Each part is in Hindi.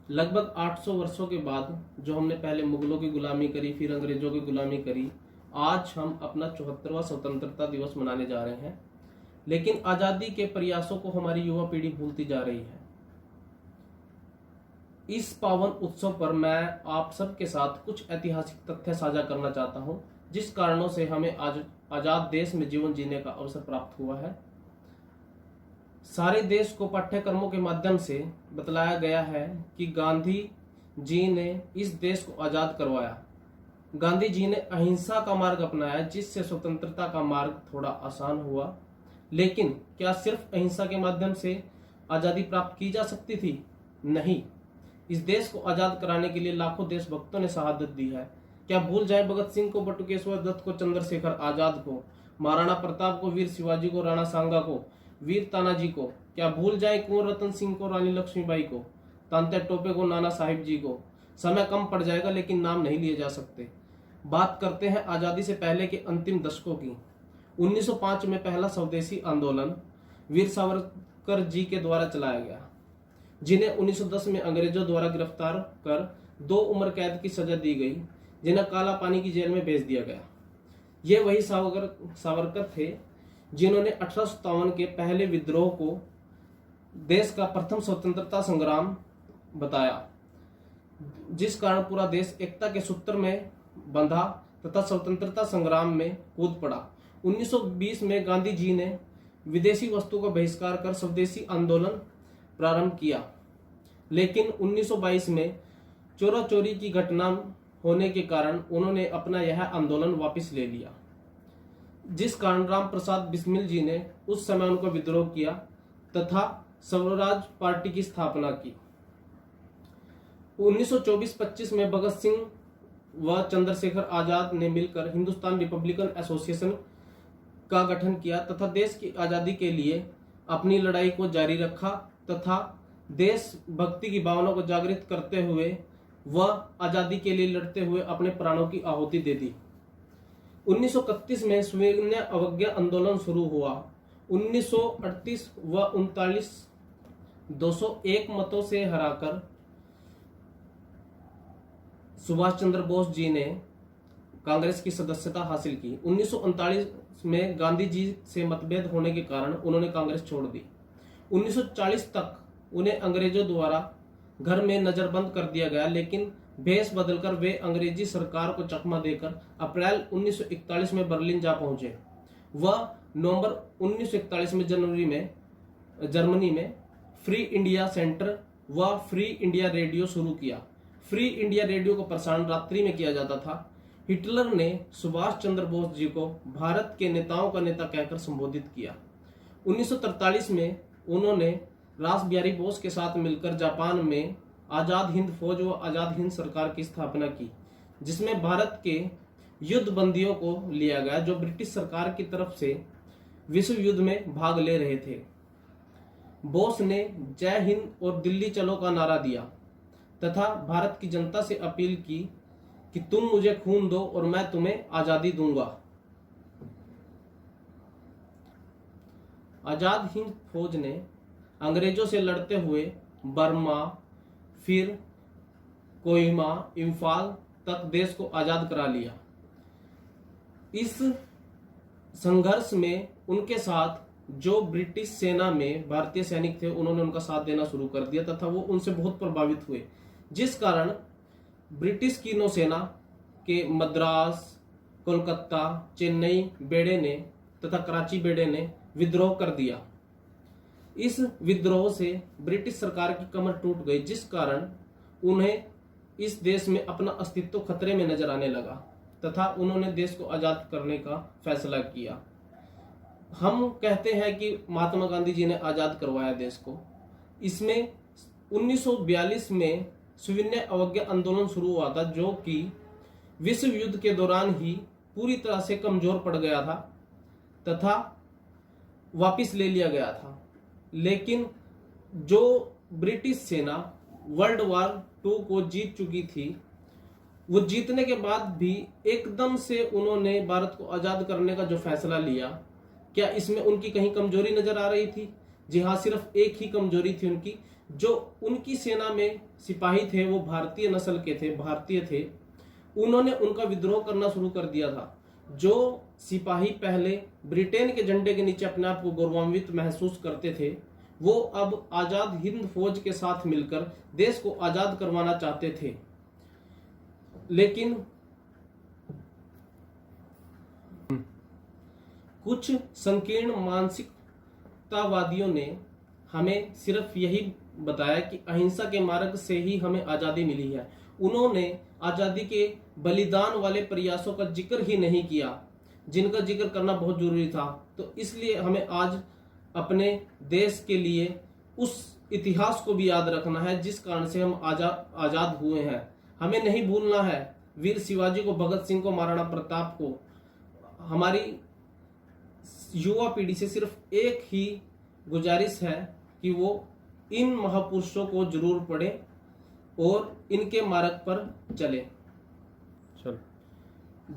लगभग 800 वर्षों के बाद जो हमने पहले मुगलों की गुलामी करी, फिर अंग्रेजों की गुलामी करी, आज हम अपना 74वां स्वतंत्रता दिवस मनाने जा रहे हैं। लेकिन आजादी के प्रयासों को हमारी युवा पीढ़ी भूलती जा रही है। इस पावन उत्सव पर मैं आप सबके साथ कुछ ऐतिहासिक तथ्य साझा करना चाहता हूं, जिस कारणों से हमें आज आजाद देश में जीवन जीने का अवसर प्राप्त हुआ है। सारे देश को पाठ्यक्रमों के माध्यम से बतलाया गया है कि गांधी जी ने इस देश को आजाद करवाया। गांधी जी ने अहिंसा का मार्ग अपनाया, जिससे स्वतंत्रता का मार्ग थोड़ा आसान हुआ। लेकिन क्या सिर्फ अहिंसा के माध्यम से आजादी प्राप्त की जा सकती थी? नहीं। इस देश को आजाद कराने के लिए लाखों देशभक्तों ने शहादत दी है। क्या भूल जाए भगत सिंह को, बटुकेश्वर दत्त को, चंद्रशेखर आजाद को, महाराणा प्रताप को, वीर शिवाजी को, राणा सांगा को, वीर तानाजी को? क्या भूल जाए कुंवर रतन सिंह को, रानी लक्ष्मीबाई को, तांत्या टोपे को, नाना साहिब जी को? समय कम पड़ जाएगा लेकिन नाम नहीं लिए जा सकते। बात करते हैं आजादी से पहले के अंतिम दशकों की। 1905 में पहला स्वदेशी आंदोलन वीर सावरकर जी के द्वारा चलाया गया, जिन्हें 1910 में अंग्रेजों द्वारा गिरफ्तार कर 2 उम्र कैद की सजा दी गई, जिन्हें काला पानी की जेल में भेज दिया गया। ये वही सावरकर थे जिन्होंने 1857 के पहले विद्रोह को देश का प्रथम स्वतंत्रता संग्राम बताया, जिस कारण पूरा देश एकता के सूत्र में बंधा तथा स्वतंत्रता संग्राम में कूद पड़ा। 1920 में गांधी जी ने विदेशी वस्तु का बहिष्कार कर स्वदेशी आंदोलन प्रारंभ किया, लेकिन 1922 में चोरा चोरी की घटना होने के कारण उन्होंने अपना यह आंदोलन वापस ले लिया, जिस कारण राम प्रसाद बिस्मिल जी ने उस समय उनको विद्रोह किया तथा स्वराज पार्टी की स्थापना की। 1924-25 में भगत सिंह व चंद्रशेखर आजाद ने मिलकर हिंदुस्तान रिपब्लिकन एसोसिएशन का गठन किया तथा देश की आजादी के लिए अपनी लड़ाई को जारी रखा तथा देशभक्ति की भावना को जागृत करते हुए वह आजादी के लिए लड़ते हुए अपने प्राणों की आहुति दे दी। 1931 में सविनय अवज्ञा आंदोलन शुरू हुआ। 1938 व 39 201 मतों से हराकर सुभाष चंद्र बोस जी ने कांग्रेस की सदस्यता हासिल की। 1939 में गांधी जी से मतभेद होने के कारण उन्होंने कांग्रेस छोड़ दी। 1940 तक उन्हें अंग्रेजों द्वारा घर में नजरबंद कर दिया गया, लेकिन भेष बदलकर वे अंग्रेजी सरकार को चकमा देकर अप्रैल 1941 में बर्लिन जा पहुंचे। वह नवंबर 1941 में जर्मनी में फ्री इंडिया सेंटर व फ्री इंडिया रेडियो शुरू किया। फ्री इंडिया रेडियो का प्रसारण रात्रि में किया जाता था। हिटलर ने सुभाष चंद्र बोस जी को भारत के नेताओं का नेता कहकर संबोधित किया। 1943 में उन्होंने रास बिहारी बोस के साथ मिलकर जापान में आजाद हिंद फौज व आजाद हिंद सरकार की स्थापना की, जिसमें भारत के युद्ध बंदियों को लिया गया जो ब्रिटिश सरकार की तरफ से विश्व युद्ध में भाग ले रहे थे। बोस ने जय हिंद और दिल्ली चलो का नारा दिया तथा भारत की जनता से अपील की कि तुम मुझे खून दो और मैं तुम्हें आजादी दूंगा। आजाद हिंद फौज ने अंग्रेजों से लड़ते हुए बर्मा, फिर कोहिमा, इम्फाल तक देश को आजाद करा लिया। इस संघर्ष में उनके साथ जो ब्रिटिश सेना में भारतीय सैनिक थे उन्होंने उनका साथ देना शुरू कर दिया तथा वो उनसे बहुत प्रभावित हुए, जिस कारण ब्रिटिश की नौसेना के मद्रास, कोलकाता, चेन्नई बेड़े ने तथा कराची बेड़े ने विद्रोह कर दिया। इस विद्रोह से ब्रिटिश सरकार की कमर टूट गई, जिस कारण उन्हें इस देश में अपना अस्तित्व खतरे में नजर आने लगा तथा उन्होंने देश को आजाद करने का फैसला किया। हम कहते हैं कि महात्मा गांधी जी ने आजाद करवाया देश को। इसमें 1942 में सविनय अवज्ञा आंदोलन शुरू हुआ था, जो कि विश्व युद्ध के दौरान ही पूरी तरह से कमजोर पड़ गया था तथा वापिस ले लिया गया था। लेकिन जो ब्रिटिश सेना वर्ल्ड वार 2 को जीत चुकी थी, वो जीतने के बाद भी एकदम से उन्होंने भारत को आजाद करने का जो फैसला लिया, क्या इसमें उनकी कहीं कमजोरी नजर आ रही थी? जी हाँ, सिर्फ एक ही कमजोरी थी उनकी, जो उनकी सेना में सिपाही थे वो भारतीय नस्ल के थे, भारतीय थे, उन्होंने उनका विद्रोह करना शुरू कर दिया था। जो सिपाही पहले ब्रिटेन के झंडे के नीचे अपने आप को गौरवान्वित महसूस करते थे, वो अब आजाद हिंद फौज के साथ मिलकर देश को आजाद करवाना चाहते थे। लेकिन कुछ संकीर्ण मानसिकतावादियों ने हमें सिर्फ यही बताया कि अहिंसा के मार्ग से ही हमें आजादी मिली है। उन्होंने आजादी के बलिदान वाले प्रयासों का जिक्र ही नहीं किया, जिनका जिक्र करना बहुत जरूरी था। तो इसलिए हमें आज अपने देश के लिए उस इतिहास को भी याद रखना है जिस कारण से हम आजाद हुए हैं। हमें नहीं भूलना है वीर शिवाजी को, भगत सिंह को, महाराणा प्रताप को। हमारी युवा पीढ़ी से सिर्फ एक ही गुजारिश है कि वो इन महापुरुषों को जरूर पढ़े और इनके मार्ग पर चले। चल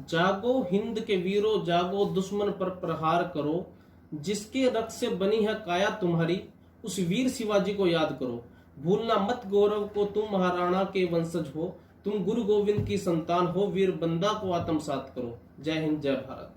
जागो हिंद के वीरों, जागो दुश्मन पर प्रहार करो, जिसके रक्त से बनी है काया तुम्हारी, उस वीर शिवाजी को याद करो। भूलना मत गौरव को, तुम महाराणा के वंशज हो, तुम गुरु गोविंद की संतान हो, वीर बंदा को आत्मसात करो। जय हिंद, जय भारत।